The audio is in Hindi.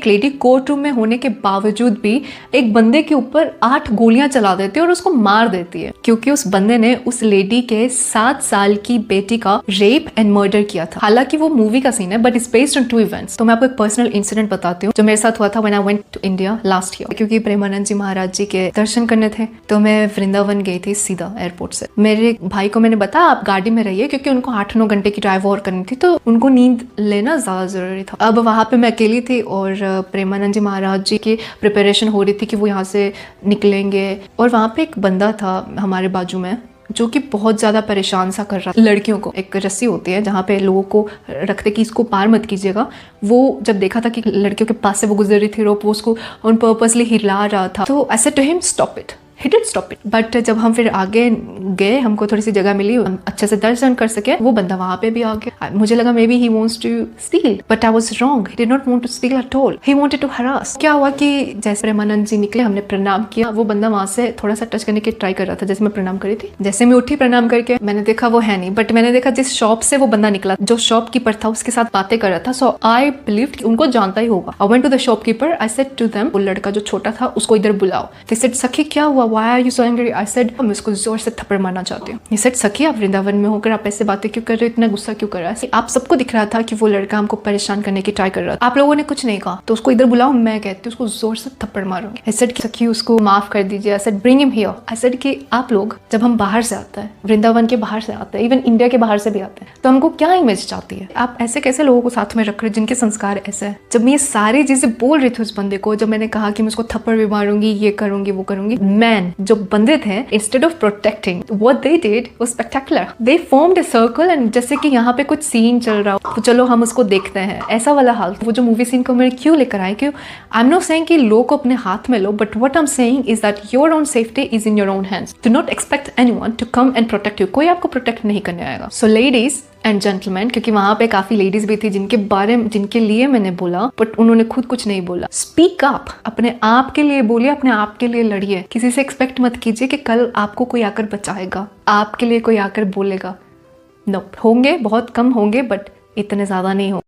एक लेडी कोर्ट रूम में होने के बावजूद भी एक बंदे के ऊपर 8 गोलियां चला देती है और उसको मार देती है, क्योंकि उस बंदे ने उस लेडी के 7 साल की बेटी का रेप एंड मर्डर किया था। हालांकि वो मूवी का सीन है but it's based on 2 events. तो मैं आपको एक पर्सनल इंसिडेंट बताती हूँ जो मेरे साथ हुआ था when I went to India last year. क्योंकि प्रेमानंद जी महाराज जी के दर्शन करने थे तो मैं वृंदावन गई थी सीधा एयरपोर्ट से। मेरे भाई को मैंने बताया आप गाड़ी में रहिए, क्योंकि उनको 8-9 घंटे की ड्राइव और करनी थी, तो उनको नींद लेना ज्यादा जरूरी था। अब वहां पे मैं अकेली थी और प्रेमानंद जी महाराज जी की प्रिपरेशन हो रही थी कि वो यहाँ से निकलेंगे, और वहां पे एक बंदा था हमारे बाजू में जो कि बहुत ज्यादा परेशान सा कर रहा था। लड़कियों को एक रस्सी होती है जहाँ पे लोगों को रखते कि इसको पार मत कीजिएगा, वो जब देखा था कि लड़कियों के पास से वो गुजर रही थी रोप, वो उसको ऑन पर्पसली हिला रहा था। तो I said to him stop it, he did stop it। But जब हम फिर आगे गए, हमको थोड़ी सी जगह मिली, हम अच्छे से दर्शन कर सके, वो बंदा वहां पे भी आ गया। मुझे लगा may be he wants to steal, but I was wrong, he did not want to steal at all, he wanted to harass। क्या हुआ कि जैसे प्रेमानंद जी निकले, हमने प्रणाम किया, वो बंदा वहां से थोड़ा सा टच करने की ट्राई कर रहा था जैसे मैं प्रणाम करी थी। जैसे मैं उठी प्रणाम करके, मैंने देखा वो है नहीं, बट मैंने देखा जिस शॉप से वो बंदा निकला, जो शॉपकीपर था उसके साथ बातें कर रहा था। सो आई बिलीव्ड कि उनको जानता ही होगा। I went to the shopkeeper, I said to them, वो लड़का जो छोटा था उसको इधर बुलाओ। दे सेड सखी क्या हुआ, why are you so angry? I said मैं इसको जोर से थप्पड़ मारना चाहती हूँ। ये सेड सखी आप वृंदावन में होकर आप ऐसे बातें क्यों कर रहे हो, इतना गुस्सा क्यों कर रहा है? आप सबको दिख रहा था कि वो लड़का हमको परेशान करने की ट्राई कर रहा था, आप लोगों ने कुछ नहीं कहा, तो उसको इधर बुलाओ, मैं कहती हूँ उसको जोर से थप्पड़ मारूंगी। आई सेड सखी उसको माफ कर दीजिए। I said bring him here. I said कि आप लोग जब हम बाहर से आते हैं, वृंदावन के बाहर से आते हैं, इवन इंडिया के बाहर से भी आते हैं, तो हमको क्या इमेज चाहती है? आप ऐसे कैसे लोगों को साथ में रख रहे हो जिनके संस्कार ऐसे है? जब मैं ये सारी चीजें बोल रही थी उस बंदे को, जब मैंने कहा कि मैं उसको थप्पड़ भी मारूंगी, ये करूंगी, वो करूंगी, मैन जो बंदे थे, instead of protecting, what they did was spectacular. They formed a circle and जैसे कि यहाँ पे कुछ सीन चल रहा हो तो चलो हम उसको देखते हैं, ऐसा वाला हाल। वो जो मूवी सीन को मैंने क्यों लेकर आए, क्यों आई एम नॉट सेइंग कि लो को अपने हाथ में लो, but what I am saying is that your own safety is in your own hands. Do not expect anyone to come and protect you. कोई आपको प्रोटेक्ट नहीं करने आएगा। सो लेडीज एंड जेंटलमैन, क्योंकि वहां पे काफी लेडीज भी थी जिनके लिए मैंने बोला बट उन्होंने खुद कुछ नहीं बोला। स्पीक अप, अपने आप के लिए बोलिए, अपने आप के लिए लड़िए। किसी से एक्सपेक्ट मत कीजिए कि कल आपको कोई आकर बचाएगा, आपके लिए कोई आकर बोलेगा। नो, होंगे बहुत कम होंगे बट इतने ज्यादा नहीं होंगे।